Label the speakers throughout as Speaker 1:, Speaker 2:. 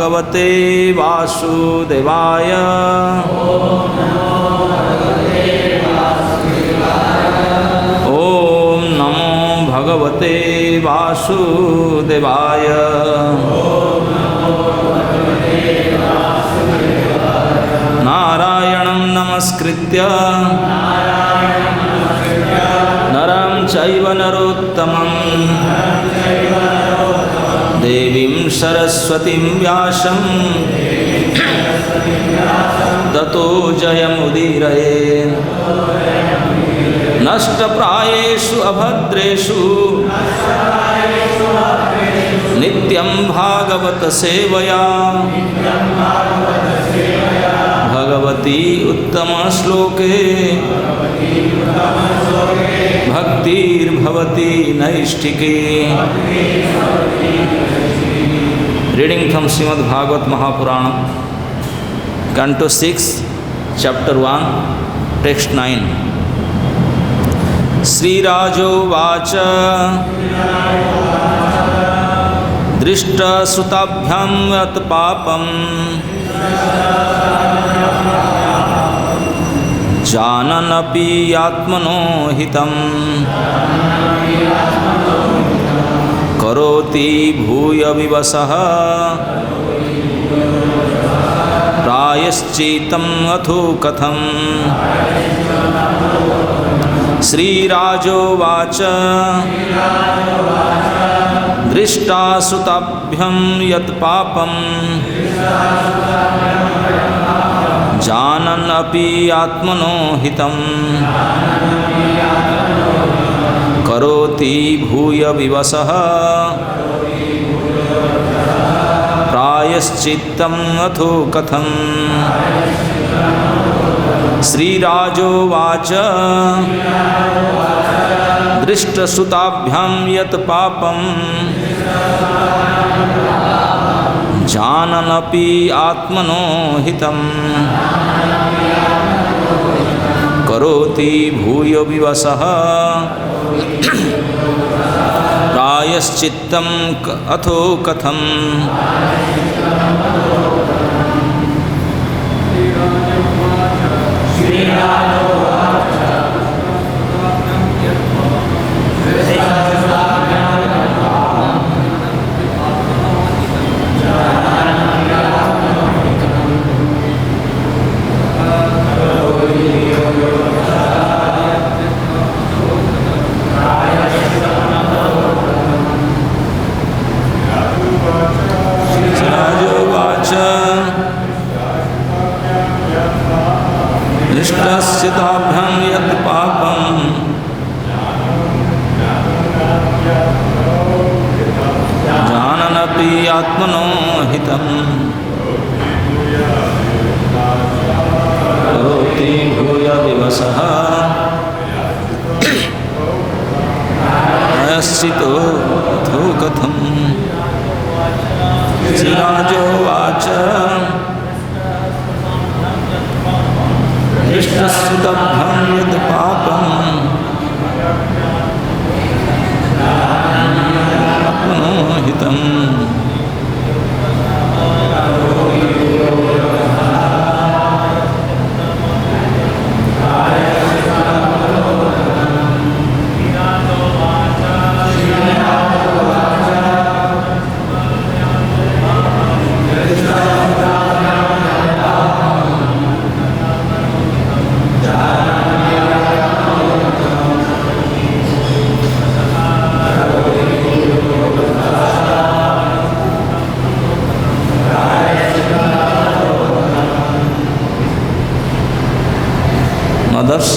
Speaker 1: भगवते वासुदेवाय। ओम नमो भगवते वासुदेवाय। नारायणं नमस्कृत्य नरं चैव नरोत्तमं देवीं सरस्वतीं व्यासं ततो जयमुदीरयेत्। नष्टप्रायेषु अभद्रेषु नित्यं भागवत सेवया भगवती उत्तम श्लोके भक्तिर्भवती नैष्ठिके। Reading from Shrimad Bhagavat Mahapurana, canto 6, chapter 1, text 9। श्रीराजोवाच दृष्टश्रुताभ्यां यत् पापं जाननपि आत्मनो हितं करोति भूय विवशः प्रायश्चित्तम् अथो कथम्। श्रीराजोवाच दृष्टाश्रुताभ्यां यत् पापं जानन्नपि आत्मनो हितं करोति भूय विवशः प्रायश्चित्तम् अथो कथम्। श्रीराजोवाच दृष्टश्रुताभ्यां यत् पापं जाननपि आत्मनो हितं करोति भूय विवशः प्रायश्चित्तम् अथो कथम्। दृष्टश्रुताभ्यां यत् पापं जाननपि आत्मनो हितं करोति भूय विवशः प्रायश्चित्तो अथो कथम्। श्रीराजोवाच दृष्टश्रुताभ्यां यत् पापं आत्मनो हितं others.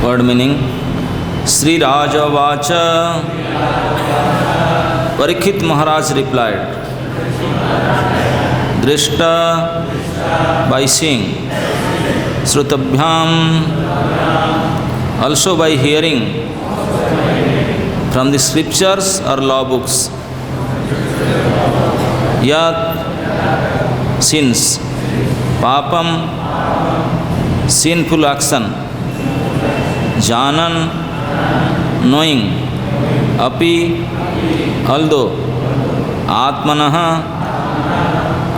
Speaker 1: Word meaning. Sri Rajavacha. Parikshit Maharaj replied, Drishta by seeing, Srutabhyam, also by hearing from the scriptures or law books. Yat, sins. Papam, sinful action. Janan, knowing. Api, although. Atmanaha,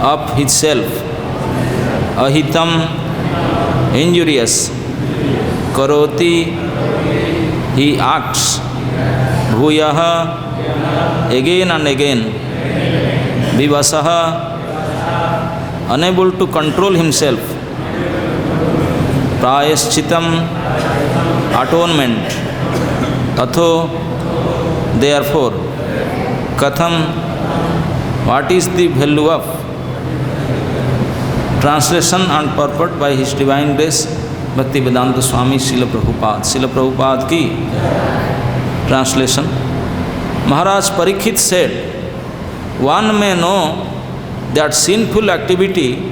Speaker 1: of himself. Ahitam, injurious. Karoti, he acts. Bhuyaha, again and again. Vivasaha, unable to control himself. Prayaschitam, atonement. Tatho, therefore. Katham, what is the value of? Translation and purport by His Divine Grace Bhaktivedanta Swami Srila Prabhupada. Srila Prabhupada ki translation. Maharaj Parikshit said, one may know that sinful activity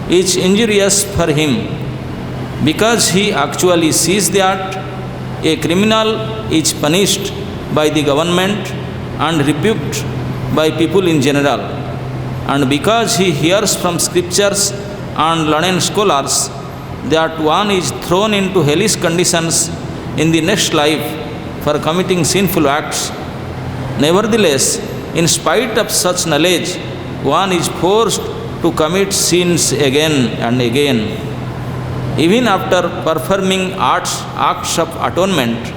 Speaker 1: is injurious for him because he actually sees that a criminal is punished by the government and rebuked by people in general, and because he hears from scriptures and learned scholars that one is thrown into hellish conditions in the next life for committing sinful acts. Nevertheless, in spite of such knowledge, one is forced to commit sins again and again, even after performing acts of atonement.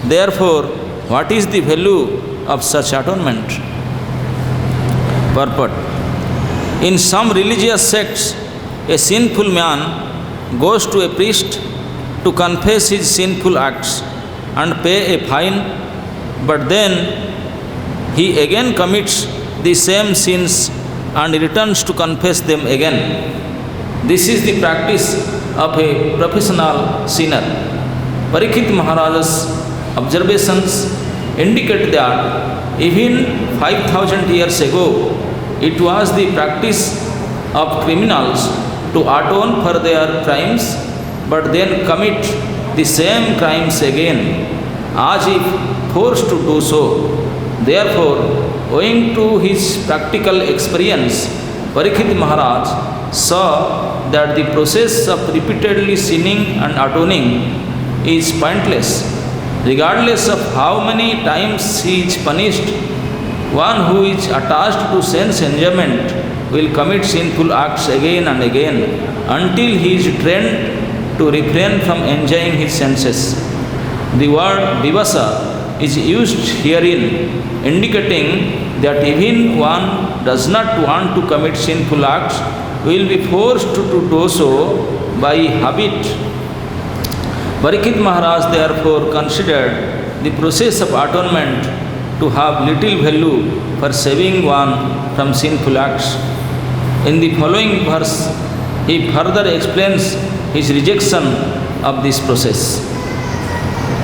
Speaker 1: Therefore, what is the value of such atonement? Purport. In some religious sects, a sinful man goes to a priest to confess his sinful acts and pay a fine, but then he again commits the same sins and returns to confess them again. This is the practice of a professional sinner. Parikshit Maharaj's observations indicate that even 5,000 years ago, it was the practice of criminals to atone for their crimes, but then commit the same crimes again, as if forced to do so. Therefore, owing to his practical experience, Parikshit Maharaj saw that the process of repeatedly sinning and atoning is pointless. Regardless of how many times he is punished, one who is attached to sense enjoyment will commit sinful acts again and again until he is trained to refrain from enjoying his senses. The word vivasa is used herein, indicating that even one does not want to commit sinful acts will be forced to do so by habit. Parikshit Maharaj therefore considered the process of atonement to have little value for saving one from sinful acts. In the following verse, he further explains his rejection of this process.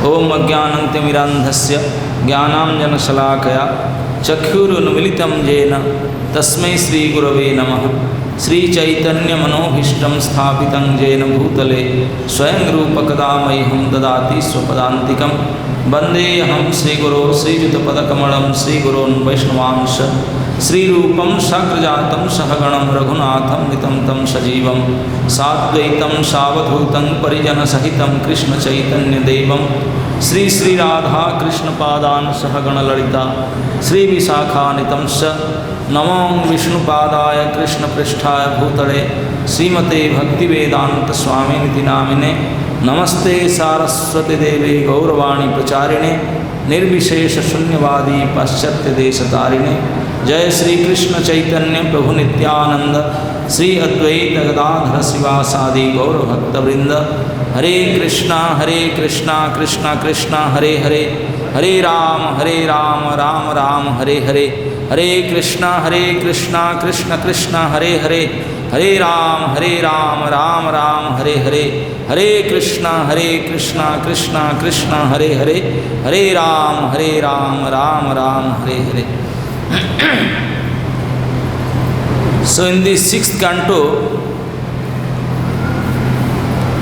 Speaker 1: Om Ajnanantimirandhasya Jnanam Shalakaya Chakhurunmilitam Jena Tasmai Sri Gurave Namaha Sri Chaitanya Manohishtam Sthapitam Jena Bhutale Swayam Rupakadamayham Dadati Swapadantikam Bandeham Sri Guru Sri Jutapadakamadam Sri Gurun Vaishnavansha Sri Rupam Sakrajatam Sahaganam Raghunatham Nitam Tam Sajivam Sadvaitam Savadhutam Parijana Sahitam Krishna Chaitanya Devam Sri Sri Radha Krishna Padan Sahagana Lalita Sri Visakha Nitamsha Namam Vishnu Padaya Krishna Pristhaya Bhutale Srimate Bhaktivedanta Swami Niti Namine Namaste Saraswati Devi Gauravani Pracharine Nirvishesha Shunyavadi Paschatya Desatarine Jai Sri Krishna Chaitanya Prabhu Nityananda Sri Advaita Gadadhara Sivasadi Gaura Bhakta Vrinda Hare Krishna Krishna Krishna Hare Hare Hare Ram Ram Ram Hare Hare Hare Krishna Krishna Krishna Hare Hare Hare Ram Ram Ram Hare Hare Hare Krishna Krishna Hare Hare Hare Ram Ram Hare Hare. So in the 6th canto,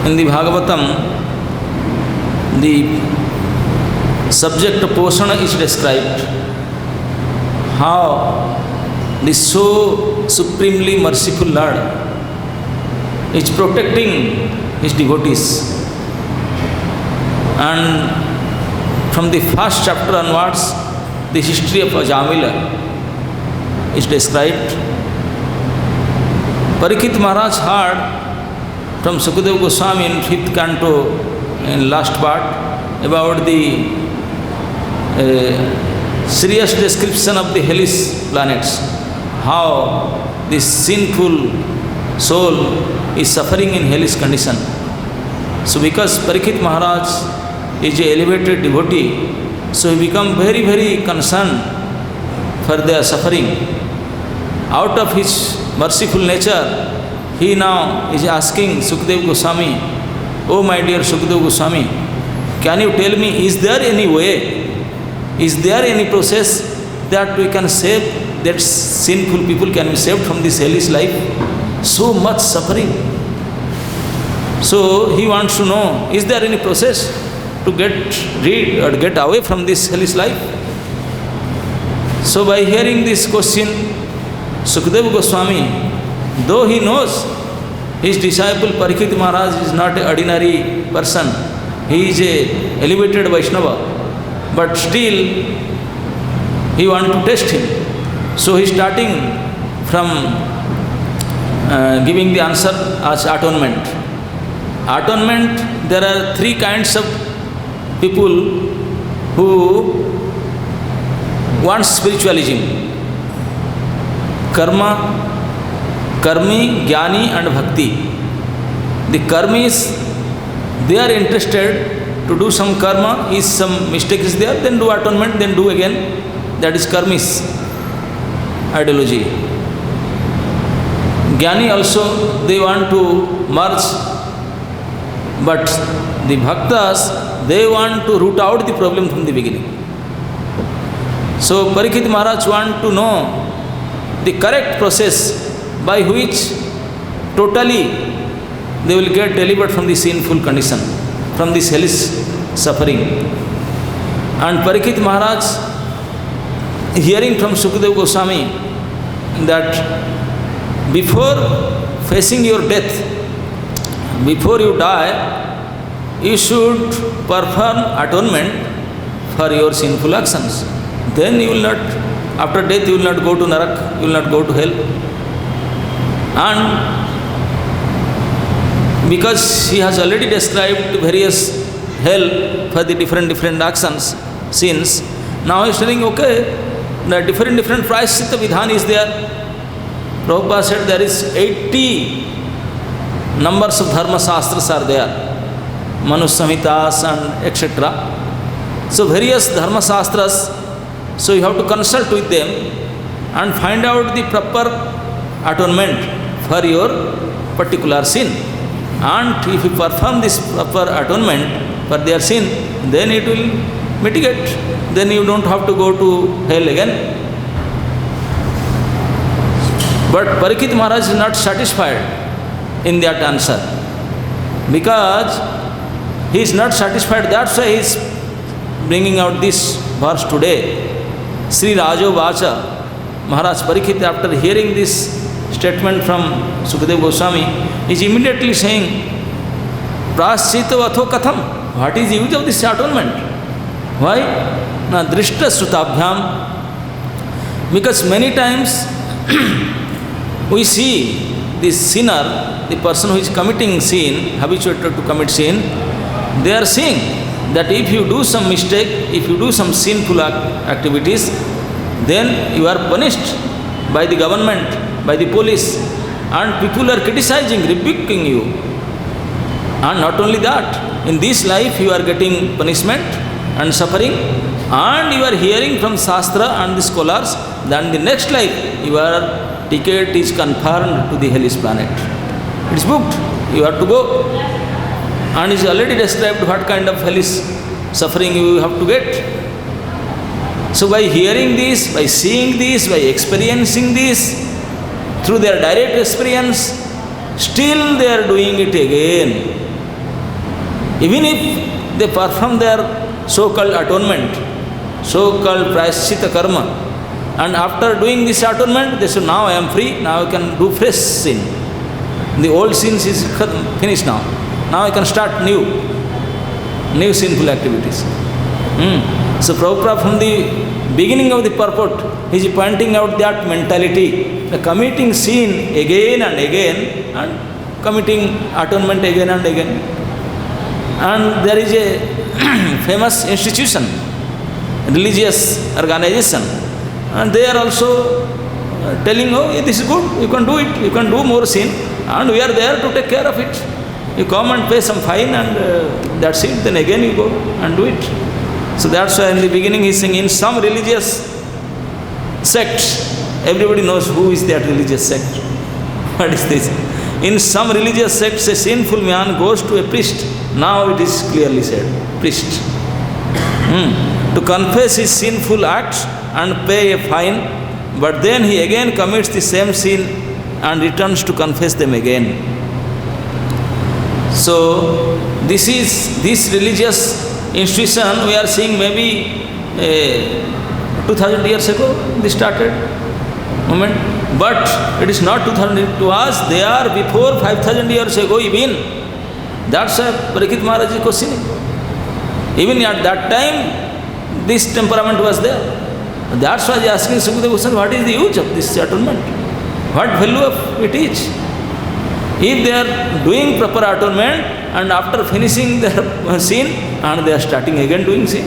Speaker 1: In the Bhagavatam, the subject portion is described how the so supremely merciful Lord is protecting his devotees. And from the first chapter onwards, the history of Ajamila is described. Parikshit Maharaj heard from Sukadeva Goswami in 5th canto, in last part, about the serious description of the hellish planets, how this sinful soul is suffering in hellish condition. So because Parikshit Maharaj is an elevated devotee, so he become very, very concerned for their suffering. Out of his merciful nature, he now is asking Sukadeva Goswami, "Oh my dear Sukadeva Goswami, can you tell me, is there any way, is there any process that we can save, that sinful people can be saved from this hellish life? So much suffering." So he wants to know, is there any process to get rid or get away from this hellish life? So by hearing this question, Sukadeva Goswami, though he knows his disciple Parikshit Maharaj is not an ordinary person, he is a elevated Vaishnava, but still he wants to test him. So he is starting from giving the answer as atonement. Atonement, there are 3 kinds of people who want spiritualism: karma, karmi, jnani and bhakti. The karmis, they are interested to do some karma, is some mistake is there, then do atonement, then do again. That is karmis ideology. Jnani also, they want to merge, but the bhaktas, they want to root out the problem from the beginning. So Parikshit Maharaj want to know the correct process by which totally they will get delivered from the sinful condition, from this hellish suffering. And Parikshit Maharaj, hearing from Sukadeva Goswami that before facing your death, before you die, you should perform atonement for your sinful actions. Then you will not, after death you will not go to Narak, you will not go to hell. And because he has already described various hell for the different actions, sins, now he is telling, okay, the different prayaschitta vidhan is there. Prabhupada said there is 80 numbers of dharma shastras are there, Manu Samhitas and etc. So various dharma shastras, so you have to consult with them and find out the proper atonement for your particular sin. And if you perform this proper atonement for their sin, then it will mitigate. Then you don't have to go to hell again. But Parikshit Maharaj is not satisfied in that answer, because he is not satisfied. That's why he is bringing out this verse today. Sri Rajo Vacha, Maharaj Parikshit, after hearing this statement from Sukadeva Goswami, is immediately saying, Praschita vatho katham. What is the use of this atonement? Why? Na drishta srutabhyam. Because many times we see this sinner, the person who is committing sin, habituated to commit sin, they are saying that if you do some mistake, if you do some sinful activities, then you are punished by the government, by the police, and people are criticizing, rebuking you. And not only that, in this life you are getting punishment and suffering, and you are hearing from Shastra and the scholars that in the next life your ticket is confirmed to the hellish planet. It is booked, you have to go. And it is already described what kind of hellish suffering you have to get. So by hearing this, by seeing this, by experiencing this, through their direct experience, still they are doing it again. Even if they perform their so-called atonement, so-called prayaschitta karma, and after doing this atonement, they say, now I am free, now I can do fresh sin. The old sins is finished now. Now I can start new sinful activities. So Prabhupada from the beginning of the purport, he is pointing out that mentality, the committing sin again and again, and committing atonement again and again. And there is a famous institution, religious organization, and they are also telling, oh, this is good, you can do it, you can do more sin, and we are there to take care of it. You come and pay some fine, and that's it, then again you go and do it. So that's why in the beginning he is saying, in some religious sects, everybody knows who is that religious sect. What is this? In some religious sects, a sinful man goes to a priest. Now it is clearly said, priest. To confess his sinful acts and pay a fine, but then he again commits the same sin and returns to confess them again. So this religious institution we are seeing maybe 2000 years ago this started movement, but it is not 2000 to us, they are before 5000 years ago even. That's why Parikshit Maharaj is questioning. Even at that time, this temperament was there. That's why he is asking Sukadeva Goswami, what is the use of this atonement? What value of it is? If they are doing proper atonement and after finishing their sin, and they are starting again doing sin,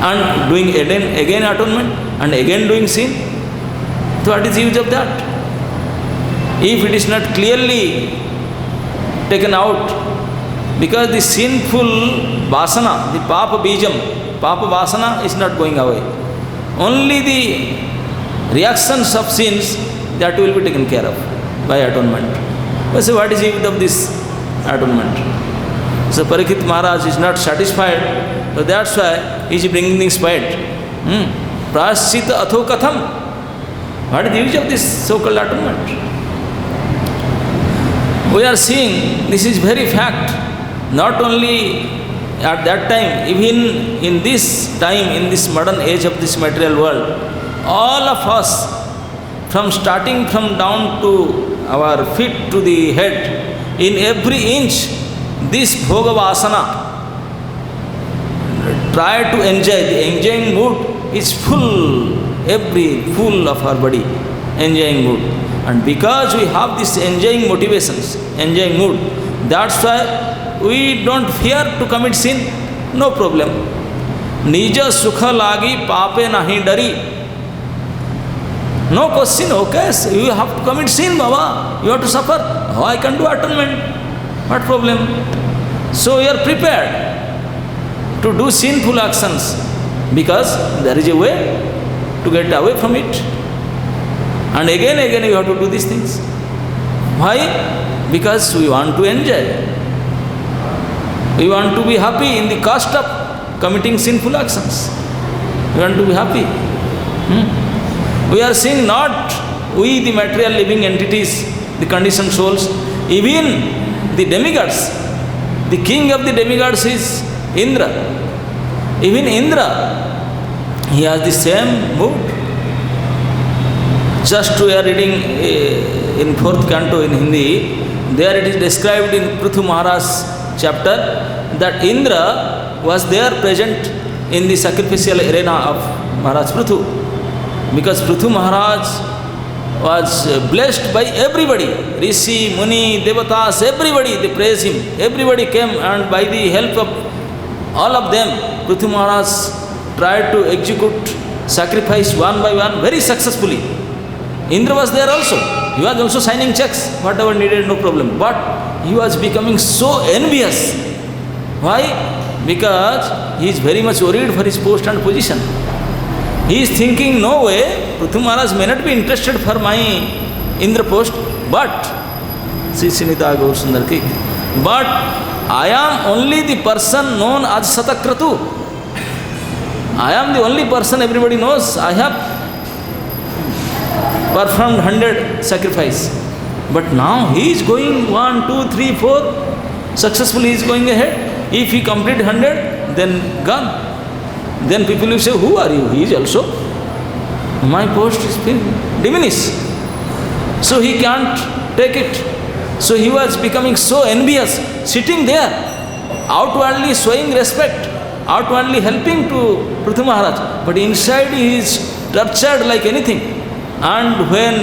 Speaker 1: and doing again atonement, and again doing sin, so what is the use of that? If it is not clearly taken out, because the sinful vasana, the papa bijam, papa vasana is not going away. Only the reactions of sins, that will be taken care of by atonement. So what is the use of this atonement? So Parikshit Maharaj is not satisfied, so that's why he is bringing this point. Prashchita atho katham. What is the use of this so-called atonement? We are seeing, this is very fact, not only at that time, even in this time, in this modern age of this material world, all of us, from starting from down to our feet to the head, in every inch, this bhogavasana, try to enjoy, the enjoying mood is full, full of our body, enjoying mood. And because we have this enjoying motivations, enjoying mood, that's why we don't fear to commit sin, no problem. Nija sukha lagi pape nahi dari. No question, okay, so you have to commit sin, Baba, you have to suffer. Oh, I can do atonement, what problem? So you are prepared to do sinful actions because there is a way to get away from it. And again you have to do these things. Why? Because we want to enjoy. We want to be happy in the cost of committing sinful actions. We want to be happy. We are seeing not we the material living entities, the conditioned souls, even the demigods. The king of the demigods is Indra. Even Indra, he has the same mood. Just we are reading in 4th canto in Hindi, there it is described in Prithu Maharaj's chapter that Indra was there present in the sacrificial arena of Maharaj Prithu. Because Prithu Maharaj was blessed by everybody, Rishi, Muni, Devatas, everybody, they praise him. Everybody came and by the help of all of them, Prithu Maharaj tried to execute sacrifice one by one very successfully. Indra was there also. He was also signing checks, whatever needed, no problem. But he was becoming so envious. Why? Because he is very much worried for his post and position. He is thinking, no way, Prithu Maharaj may not be interested for my Indra post, but, Sri Sinita Gaur Sundar Ki, but I am only the person known as Satakratu. I am the only person everybody knows. I have performed 100 sacrifice. But now he is going 1, 2, 3, 4. Successfully he is going ahead. If he complete 100, then gone. Then people will say, who are you? He is also. My post is diminished. So he can't take it. So he was becoming so envious, sitting there, outwardly showing respect, outwardly helping to Prithu Maharaj. But inside he is tortured like anything. And when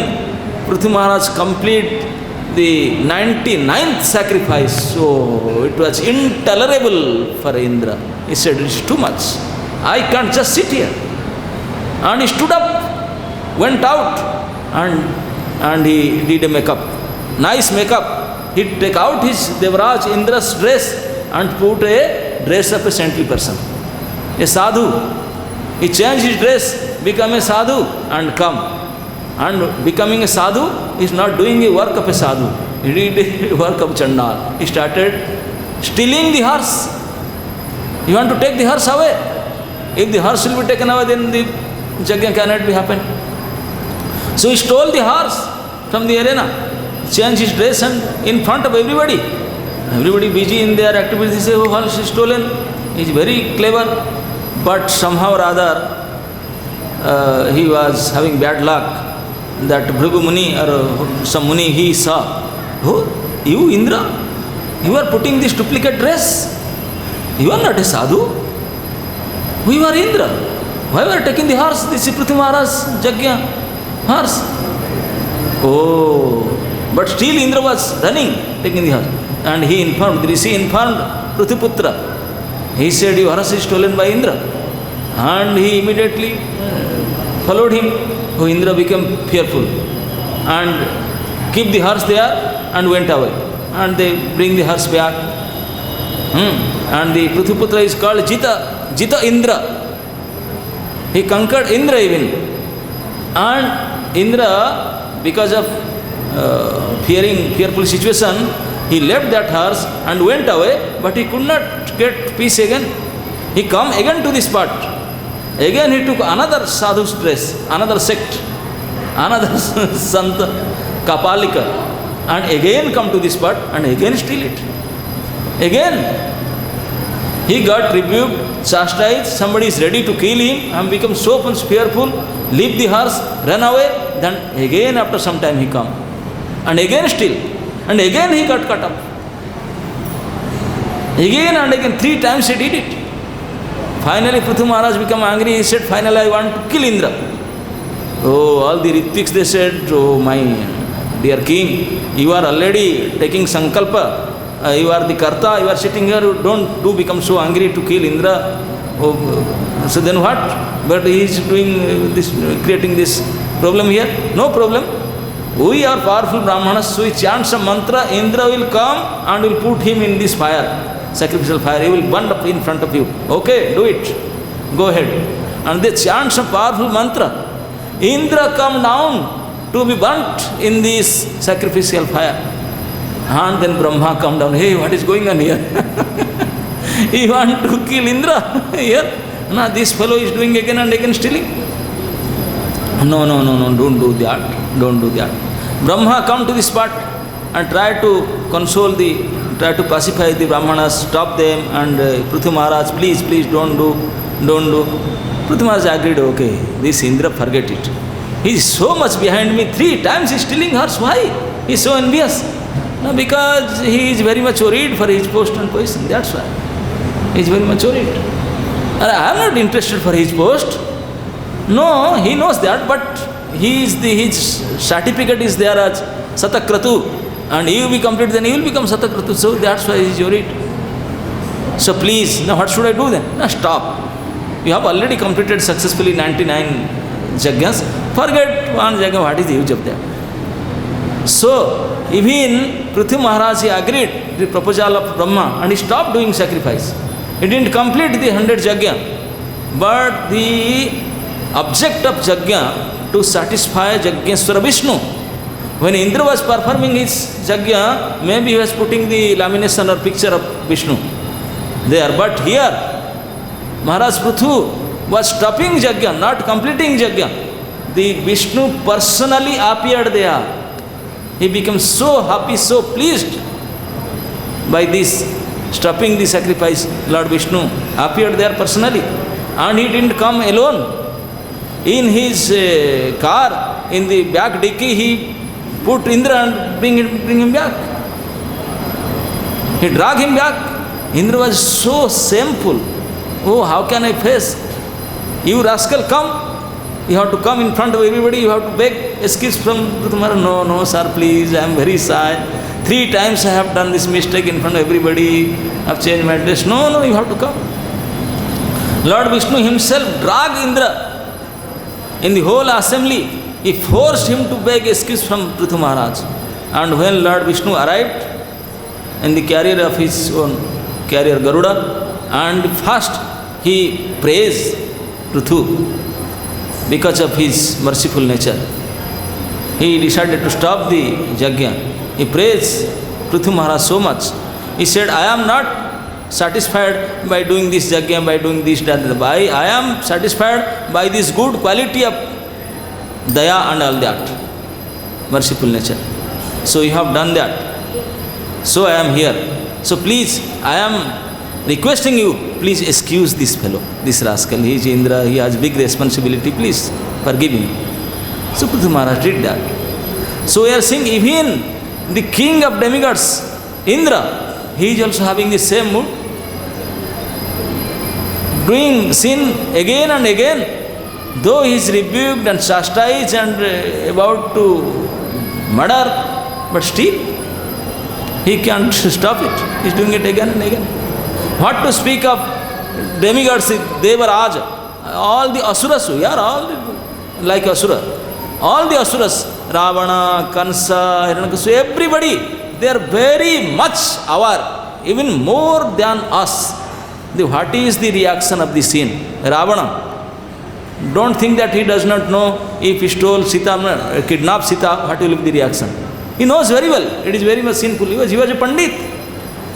Speaker 1: Prithu Maharaj complete the 99th sacrifice, so it was intolerable for Indra. He said, it's too much. I can't just sit here. And he stood up, went out, and he did a makeup. Nice makeup. He take out his Devraj Indra's dress and put a dress of a saintly person, a sadhu. He changed his dress, become a sadhu and come. And becoming a sadhu is not doing the work of a sadhu. He did the work of Chandal. He started stealing the horse. You want to take the horse away? If the horse will be taken away, then the yajna cannot be happen. So he stole the horse from the arena, changed his dress, and in front of everybody. Everybody busy in their activities, they say, oh, horse is stolen. He is very clever. But somehow or other, he was having bad luck. That Bhrigu Muni or some Muni he saw, oh, you Indra, you are putting this duplicate dress. You are not a sadhu. We are Indra. Why you are taking the horse? This is Prithu Maharaj's Jagya horse. Oh, but still Indra was running, taking the horse. And he informed, the Rishi informed Prithuputra. He said, your horse is stolen by Indra. And he immediately followed him. Oh, Indra became fearful and keep the horse there and went away. And they bring the horse back. And the Prithuputra is called Jita Indra. He conquered Indra even. And Indra, because of fearful situation, he left that horse and went away, but he could not get peace again. He come again to this spot. Again he took another sadhu's dress, another sect, another Sant Kapalika, and again come to this spot and again steal it. Again he got rebuked, chastised, somebody is ready to kill him and become so much fearful, leave the horse, run away, then again after some time he come. And again steal. And again he got cut up. Again and again, 3 times he did it. Finally Prithu Maharaj became angry, he said, finally I want to kill Indra. Oh, all the Ritiks they said, oh my dear king, you are already taking sankalpa. You are the karta, you are sitting here, don't do become so angry to kill Indra. Oh, so then what? But he is doing this, creating this problem here. No problem. We are powerful Brahmanas, so he chants a mantra, Indra will come and will put him in this fire, sacrificial fire. He will burn up in front of you. Okay, do it. Go ahead. And they chant some powerful mantra. Indra come down to be burnt in this sacrificial fire. And then Brahma come down. Hey, what is going on here? You want to kill Indra here? Now this fellow is doing again and again stealing. No, don't do that. Don't do that. Brahma come to the spot and try to console try to pacify the Brahmanas, stop them, and Prithu Maharaj, please, don't do. Prithu Maharaj agreed, okay, this Indra, forget it. He is so much behind me, 3 times he is stealing horse. Why? He is so envious. No, because he is very much worried for his post and position, that's why. He is very much worried. And I am not interested for his post. No, he knows that, but his certificate is there as Satakratu, and he will be complete, then he will become Satakratu. So that's why he is worried. So please, now what should I do then? Now stop. You have already completed successfully 99 yajnas. Forget one yajna, what is the use of that? So even Prithu Maharaj, he agreed the proposal of Brahma and he stopped doing sacrifice. He didn't complete the 100 yajna, but the object of yajna to satisfy Yajneshwara Vishnu. When Indra was performing his yajna, maybe he was putting the lamination or picture of Vishnu there. But here, Maharaj Prithu was stopping yajna, not completing yajna. The Vishnu personally appeared there. He became so happy, so pleased by this stopping the sacrifice, Lord Vishnu appeared there personally. And he didn't come alone. In his car, in the back dicky, he put Indra and bring him back. He dragged him back. Indra was so shameful. Oh, how can I face? You rascal, come. You have to come in front of everybody. You have to beg excuse from Pruthumara. No, no, sir, please. I am very shy. 3 times I have done this mistake in front of everybody. I have changed my dress. No, no, you have to come. Lord Vishnu himself dragged Indra in the whole assembly. He forced him to beg excuse from Prithu Maharaj. And when Lord Vishnu arrived in the carrier of his own carrier Garuda, and first he praised Prithu because of his merciful nature. He decided to stop the yajna. He praised Prithu Maharaj so much. He said, I am not satisfied by doing this yajna, by doing this, that. I am satisfied by this good quality of daya and all that, merciful nature. So you have done that. So I am here. So please, I am requesting you, please excuse this fellow, this rascal. He is Indra, he has big responsibility. Please forgive him. So Prithu Maharaj did that. So we are seeing even the king of demigods, Indra, he is also having the same mood. Doing sin again and again, though he is rebuked and chastised and about to murder, but still he can't stop it. He is doing it again and again. What to speak of demigods, Devaraj, all the asuras, we are all like asura. All the asuras, Ravana, Kansa, Hiranyakashipu, everybody, they are very much aware, even more than us. What is the reaction of the sin? Ravana, don't think that he does not know if he stole Sita, kidnapped Sita, what will be the reaction. He knows very well, it is very much sinful. He was a Pandit.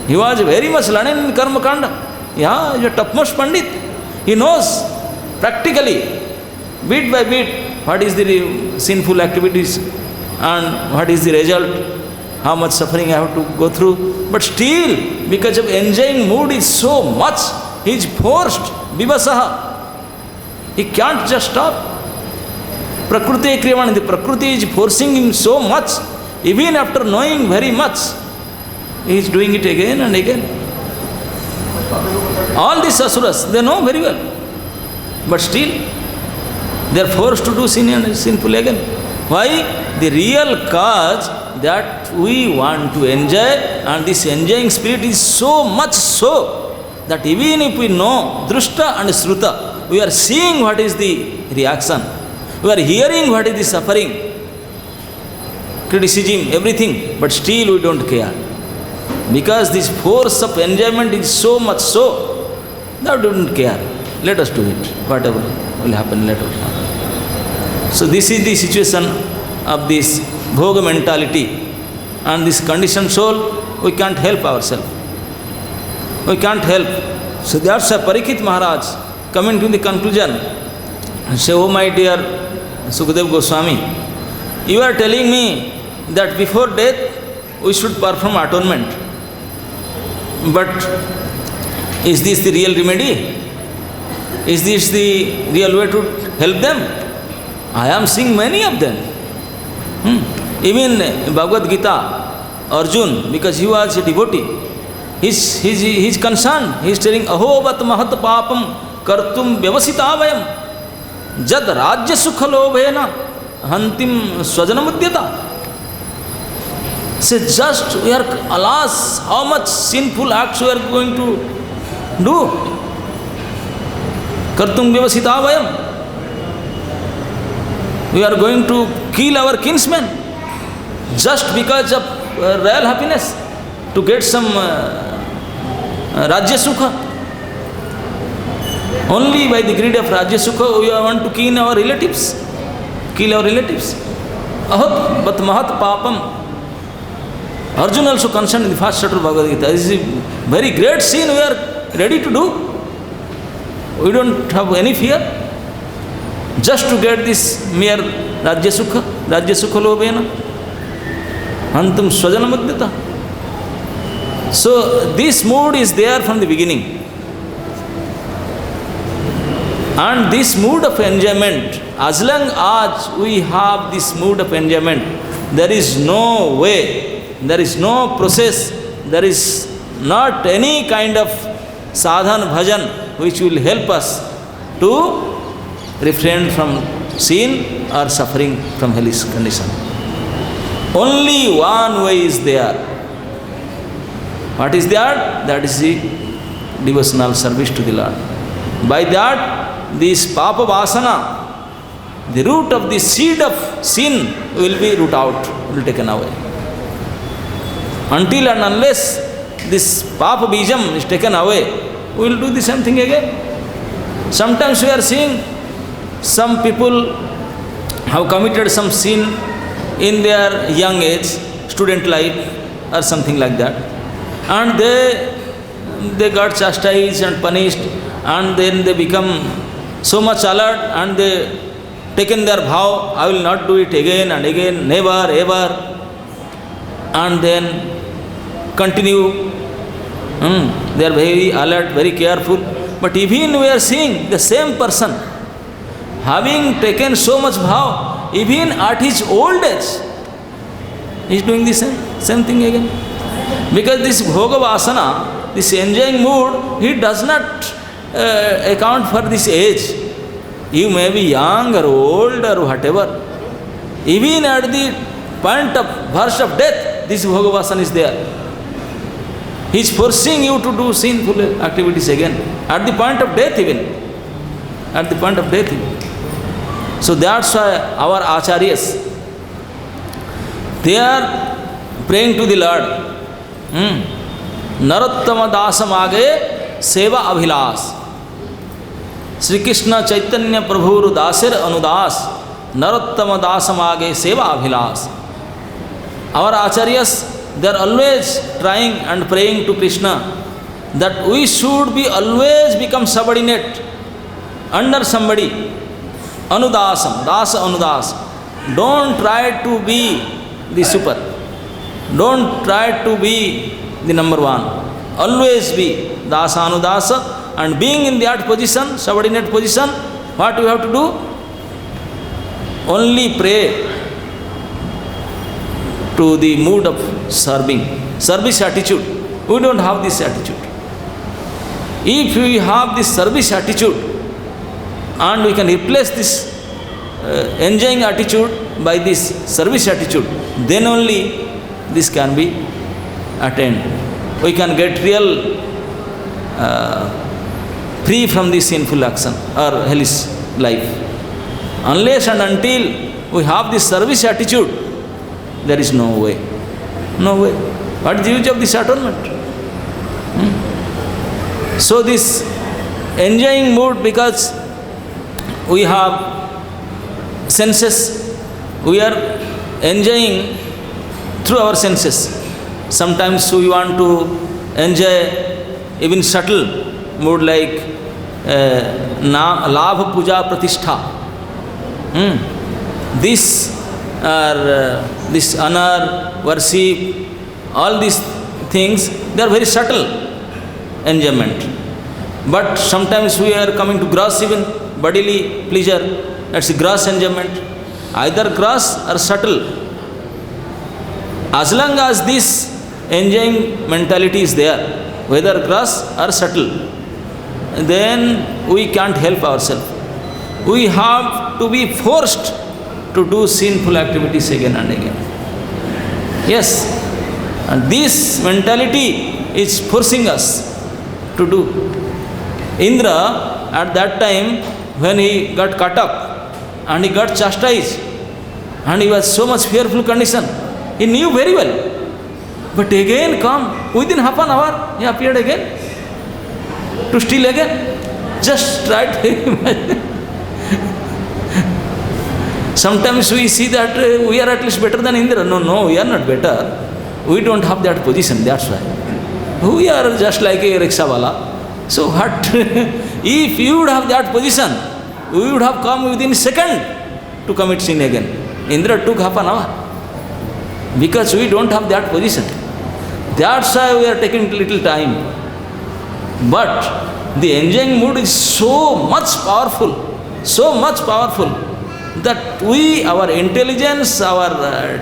Speaker 1: He was very much learned in Karma Kanda. Yeah, he is a topmost Pandit. He knows practically, bit by bit, what is the sinful activities and what is the result, how much suffering I have to go through. But still, because of enjoying mood is so much, he is forced, vivasaha. He can't just stop. Prakriti kriyamana, the Prakriti is forcing him so much, even after knowing very much, he is doing it again and again. All these asuras, they know very well. But still, they are forced to do sin and sinful again. Why? The real cause that we want to enjoy, and this enjoying spirit is so much so that even if we know drushta and sruta, we are seeing what is the reaction, we are hearing what is the suffering, criticism, everything, but still we don't care. Because this force of enjoyment is so much so that we don't care. Let us do it. Whatever will happen, let us happen. So this is the situation of this bhoga mentality and this conditioned soul. We can't help ourselves. We can't help. So that's why Parikshit Maharaj coming to the conclusion and say, oh my dear Sukadeva Goswami, you are telling me that before death we should perform atonement. But is this the real remedy? Is this the real way to help them? I am seeing many of them. Even Bhagavad Gita, Arjun, because he was a devotee, he's concerned. He's telling, Ahovat mahat papam kartum vyavasitavayam jad rajya sukhalobhena hantim swajanamudyata. Say, just we are, alas, how much sinful acts we are going to do. Kartum vyavasitavayam. We are going to kill our kinsmen just because of real happiness, to get some Rajya Sukha. Only by the greed of Rajya Sukha we want to kill our relatives. Ahat bat mahat papam. Arjuna also concerned in the first chapter of Bhagavad Gita. This is a very great sin we are ready to do. We don't have any fear. Just to get this mere Rajya Sukha lobhena, Antum Swajanamudyata. So this mood is there from the beginning. And this mood of enjoyment, as long as we have this mood of enjoyment, there is no way, there is no process, there is not any kind of sadhan bhajan which will help us to refrain from sin or suffering from hellish condition. Only one way is there. What is that? That is the devotional service to the Lord. By that, this papa vasana, the root of the seed of sin will be root out, will be taken away. Until and unless this papa bijam is taken away, we will do the same thing again. Sometimes we are seeing some people have committed some sin in their young age, student life or something like that, and they got chastised and punished, and then they become so much alert and they taken their vow, I will not do it again and again, never ever, and then continue. They are very alert, very careful. But even we are seeing the same person having taken so much vow, even at his old age, he is doing the same thing again. Because this bhoga vasana, this enjoying mood, he does not account for this age. You may be young or old or whatever. Even at the point of verse of death, this bhoga vasana is there. He is forcing you to do sinful activities again. At the point of death even. At the point of death even. So that's why our acharyas, they are praying to the Lord. Narottama dasam age seva abhilas. Sri Krishna Chaitanya Prabhuru dasir anudas. Narottama dasam age seva abhilas. Our acharyas, they are always trying and praying to Krishna that we should be always become subordinate under somebody. Anudasam, dasa anudas. Don't try to be the super. Don't try to be the number one. Always be dasa anudasa, and being in that position, subordinate position, what you have to do? Only pray to the mood of serving, service attitude. We don't have this attitude. If we have this service attitude and we can replace this enjoying attitude by this service attitude, then only this can be attained. We can get real free from this sinful action or hellish life. Unless and until we have this service attitude, there is no way. No way. What is the use of this atonement? So this enjoying mood, because we have senses, we are enjoying through our senses. Sometimes we want to enjoy even subtle mood like labha puja pratishtha. This honor, worship, all these things, they are very subtle enjoyment. But sometimes we are coming to gross even bodily pleasure, that's a gross enjoyment. Either gross or subtle. As long as this enjoying mentality is there, whether gross or subtle, then we can't help ourselves. We have to be forced to do sinful activities again and again. Yes, and this mentality is forcing us to do. Indra, at that time, when he got cut up and he got chastised and he was so much fearful condition, he knew very well. But again come, within half an hour, he appeared again to steal again. Just try to imagine. Sometimes we see that we are at least better than Indra. No, we are not better. We don't have that position, that's why. We are just like a rickshawala. So what? If you would have that position, we would have come within a second to commit sin again. Indra took half an hour. Because we don't have that position. That's why we are taking little time. But the enjoying mood is so much powerful, that our intelligence, our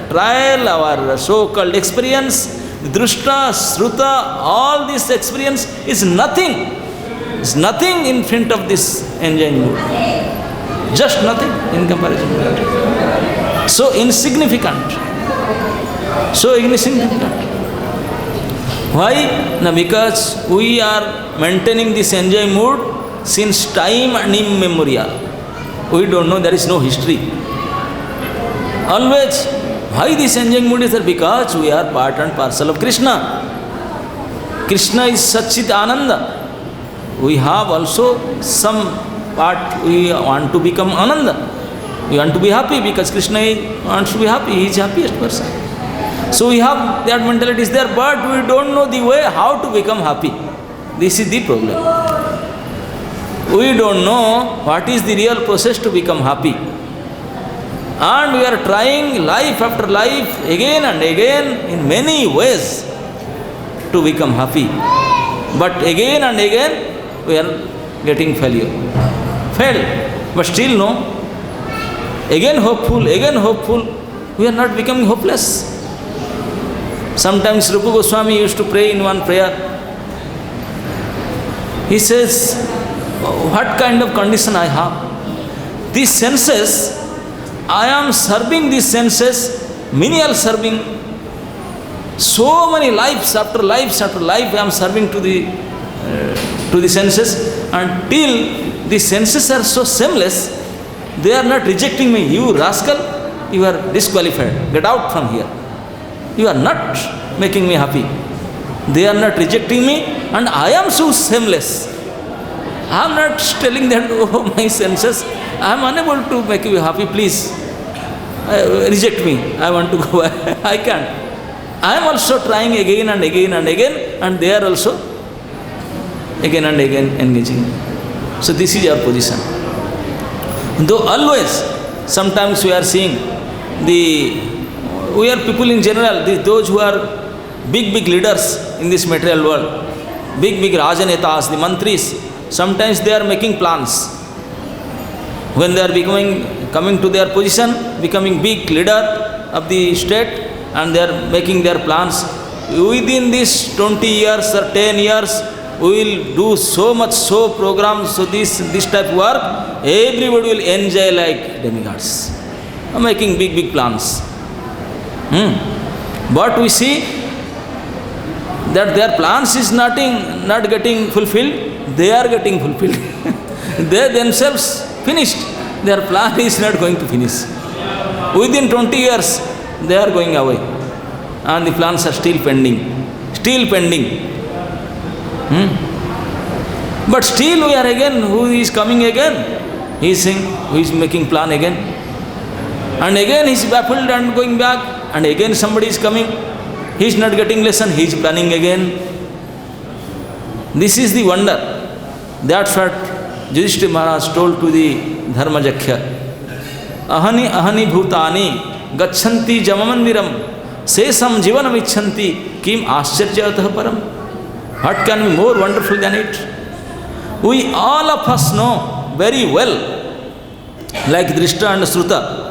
Speaker 1: trial, our so-called experience, drushta, shruta, all this experience is nothing. It's nothing in front of this enjoying mood. Just nothing in comparison to it. So insignificant. Why? No, because we are maintaining this enjoying mood since time and immemorial. We don't know, there is no history. Always, why this enjoying mood is there? Because we are part and parcel of Krishna. Krishna is Satchit Ananda. We have also some part, we want to become Ananda. We want to be happy because Krishna wants to be happy. He is the happiest person. So we have that mentality is there, but we don't know the way how to become happy. This is the problem. We don't know what is the real process to become happy. And we are trying life after life again and again in many ways to become happy. But again and again we are getting failure. Failed. But still no. Again hopeful, we are not becoming hopeless. Sometimes Rupa Goswami used to pray in one prayer. He says, what kind of condition I have? These senses, I am serving these senses, menial serving. So many lives after life, I am serving to the senses, until the senses are so shameless, they are not rejecting me. You rascal, you are disqualified. Get out from here. You are not making me happy. They are not rejecting me, and I am so shameless. I am not telling that, oh my senses, I am unable to make you happy, please reject me. I want to go. I can't. I am also trying again and again and again, and they are also again and again engaging. So this is our position. Though always, sometimes we are seeing we are people in general, those who are big leaders in this material world, big Rajanetas, the mantris, sometimes they are making plans. When they are coming to their position, becoming big leader of the state, and they are making their plans. Within this 20 years or 10 years, we will do so much programs, so this type of work, everybody will enjoy like demigods. Making big plans. But we see that their plans is not getting fulfilled, they are getting fulfilled. They themselves finished, their plan is not going to finish. Within 20 years, they are going away, and the plans are still pending. But still we are again, who is coming again? He is saying, who is making plan again? And again he is baffled and going back. And again somebody is coming, he is not getting lesson, he is planning again. This is the wonder. That's what Yudhishthira Maharaj told to the Dharmajakhya. Ahani bhutani gachanti jamamandiram sesam jivanam icchanti kim ascharjatah param. What can be more wonderful than it? We all of us know very well, like Drishta and Shruta,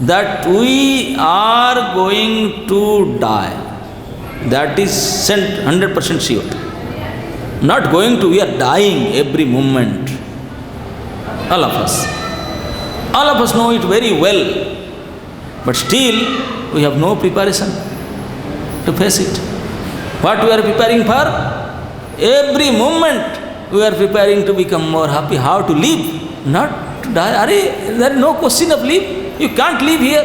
Speaker 1: that we are going to die. That is 100% sure. Not going to, we are dying every moment. All of us. All of us know it very well. But still, we have no preparation to face it. What we are preparing for? Every moment we are preparing to become more happy. How to live, not to die. There is no question of live. You can't live here.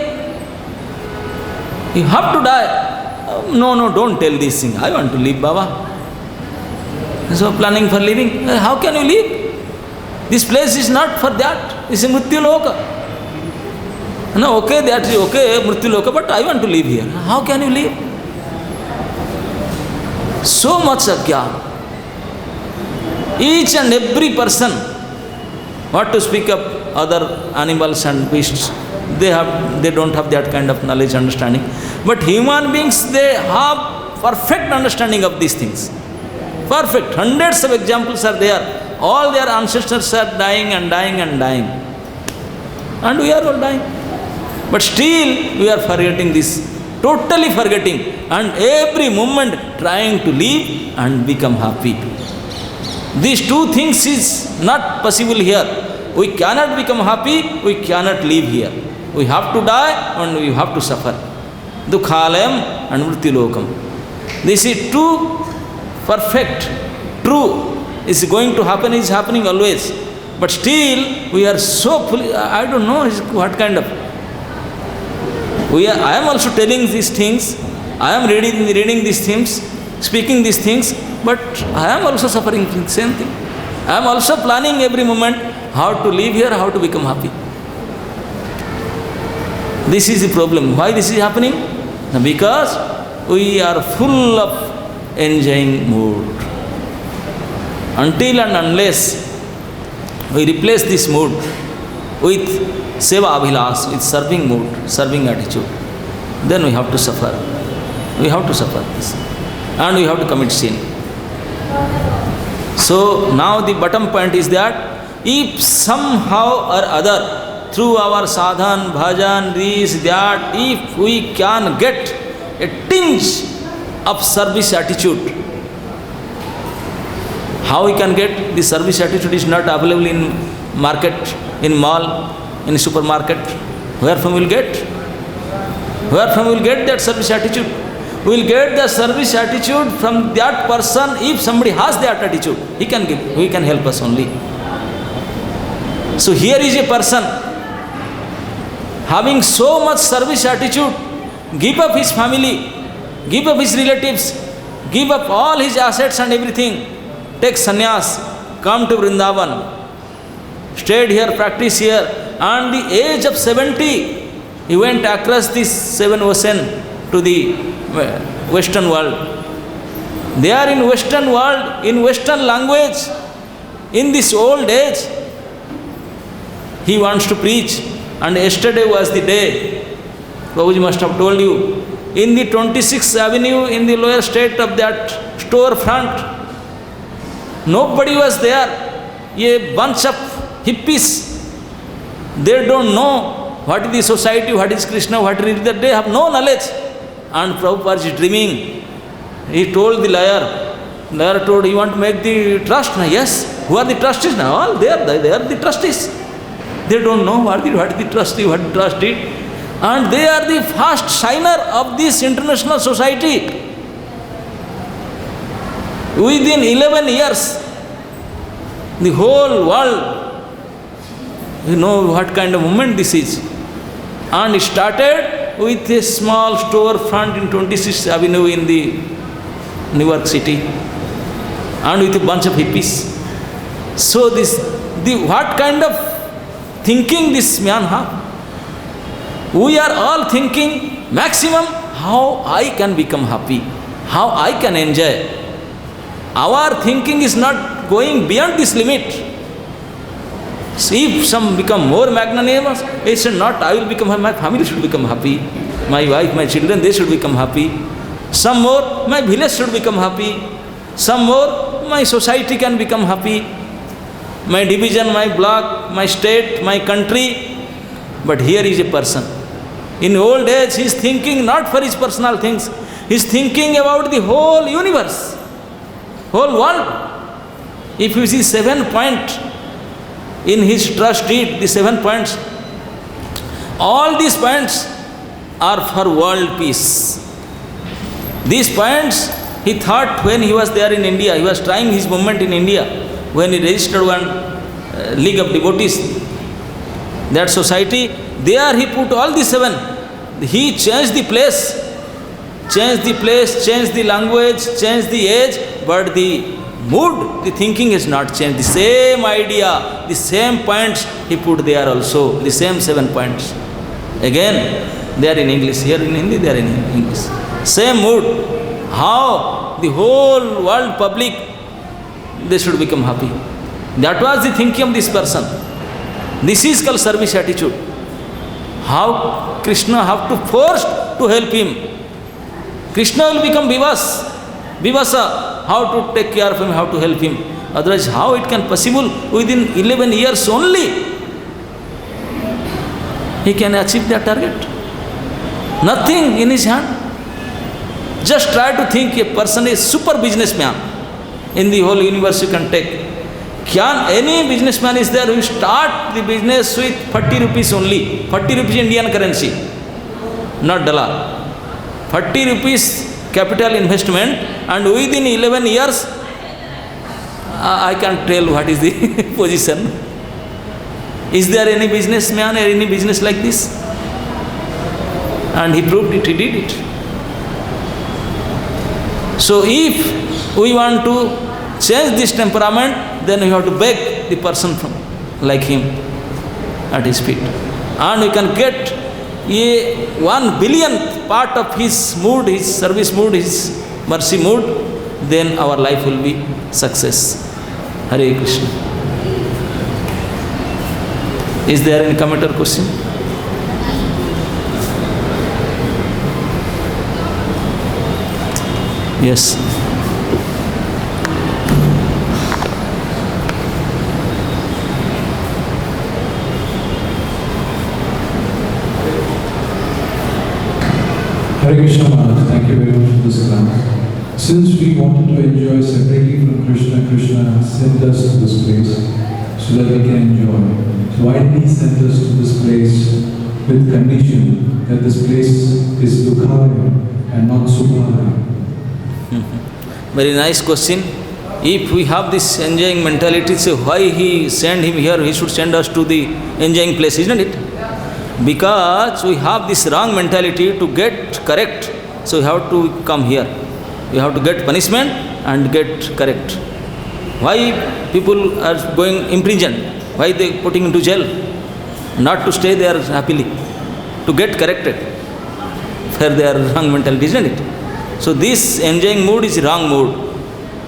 Speaker 1: You have to die. No, don't tell this thing. I want to live, Baba. So planning for living. How can you live? This place is not for that. This is Mrityu Loka. No, okay, that is okay, Mrityu Loka, but I want to live here. How can you live? So much ajnana. Each and every person, what to speak of other animals and beasts, they don't have that kind of knowledge, understanding. But human beings, they have perfect understanding of these things. Perfect. Hundreds of examples are there. All their ancestors are dying and dying and dying. And we are all dying. But still we are forgetting this. Totally forgetting. And every moment trying to live and become happy. These two things is not possible here. We cannot become happy, we cannot live here. We have to die and we have to suffer. Dukhalayam and Mrityulokam. This is too perfect, true. Is going to happen, is happening always. But still we are so fully, I don't know what kind of. I am also telling these things, I am reading these things, speaking these things, but I am also suffering the same thing. I am also planning every moment how to live here, how to become happy. This is the problem. Why this is happening? Because we are full of enjoying mood. Until and unless we replace this mood with seva abhilas, with serving mood, serving attitude, then we have to suffer. We have to suffer this. And we have to commit sin. So now the bottom point is that if somehow or other, through our sadhan, bhajan, this, that, if we can get a tinge of service attitude, how we can get the service attitude is not available in market, in mall, in supermarket. Where from we will get? Where from we will get that service attitude? We will get the service attitude from that person. If somebody has that attitude, he can give, he can help us only. So here is a person having so much service attitude, give up his family, give up his relatives, give up all his assets and everything, take sannyas, come to Vrindavan, stayed here, practiced here, and the age of 70, he went across this 7 ocean to the Western world. They are in Western world, in Western language, in this old age, he wants to preach. And yesterday was the day, Prabhuji must have told you, in the 26th Avenue, in the lower state of that storefront, nobody was there. A bunch of hippies, they don't know what is the society, what is Krishna, what is that. They have no knowledge. And Prabhupada is dreaming. He told the lawyer. Lawyer told, you want to make the trust? Now, yes. Who are the trustees now? All they are the trustees. They don't know what is the trustee, what the trust did. And they are the first signer of this international society. Within 11 years, the whole world, you know what kind of movement this is. And it started with a small storefront in 26th Avenue in the New York City, and with a bunch of hippies. So what kind of thinking this man have? We are all thinking maximum how I can become happy, how I can enjoy. Our thinking is not going beyond this limit. So if some become more magnanimous, it's not I will become happy, my family should become happy, my wife, my children, they should become happy. Some more, my village should become happy. Some more, my society can become happy. My division, my block, my state, my country. But here is a person. In old age, he is thinking not for his personal things. He is thinking about the whole universe, whole world. If you see 7 points in his trust deed, the 7 points, all these points are for world peace. These points he thought when he was there in India, he was trying his movement in India, when he registered one League of Devotees, that society, there he put all the 7. He changed the place, changed the language, changed the age, but the mood, the thinking has not changed. The same idea, the same points he put there also, the same 7 points. Again, they are in English, here in Hindi, they are in English. Same mood. How the whole world public, they should become happy. That was the thinking of this person. This is called service attitude. How Krishna have to force to help him. Krishna will become Vivasa, how to take care of him, how to help him. Otherwise, how it can possible within 11 years only he can achieve that target? Nothing in his hand. Just try to think a person is super businessman in the whole universe you can take. Can any businessman is there who start the business with 40 rupees only, 40 rupees Indian currency, not dollar. 40 rupees capital investment, and within 11 years, I can't tell what is the position. Is there any businessman or any business like this? And he proved it, he did it. So if we want to change this temperament, then we have to beg the person from like him at his feet. And we can get a 1 billionth part of his mood, his service mood, his mercy mood, then our life will be success. Hare Krishna. Is there any comment or question? Yes.
Speaker 2: Hare Krishna Maharaj, thank you very much for this class. Since we wanted to enjoy separately from Krishna, Krishna sent us to this place so that we can enjoy. So why did he send us to this place with condition that this place is Dukhalaya and not Sukhalaya?
Speaker 1: Very nice question. If we have this enjoying mentality, so why he send him here, he should send us to the enjoying place, isn't it? Because we have this wrong mentality. To get correct, so we have to come here. We have to get punishment and get correct. Why people are going imprisoned? Why they putting into jail? Not to stay there happily, to get corrected for their wrong mentality, isn't it? So this enjoying mood is wrong mood.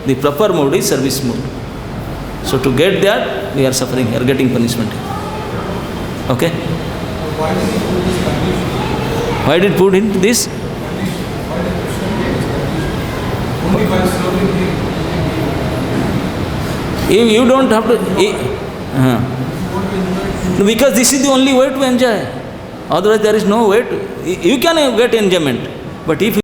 Speaker 1: The proper mood is service mood. So to get that, we are suffering here, getting punishment here. Okay? Why did he put in this? You don't have to... because this is the only way to enjoy. Otherwise there is no way to... You can get enjoyment. But if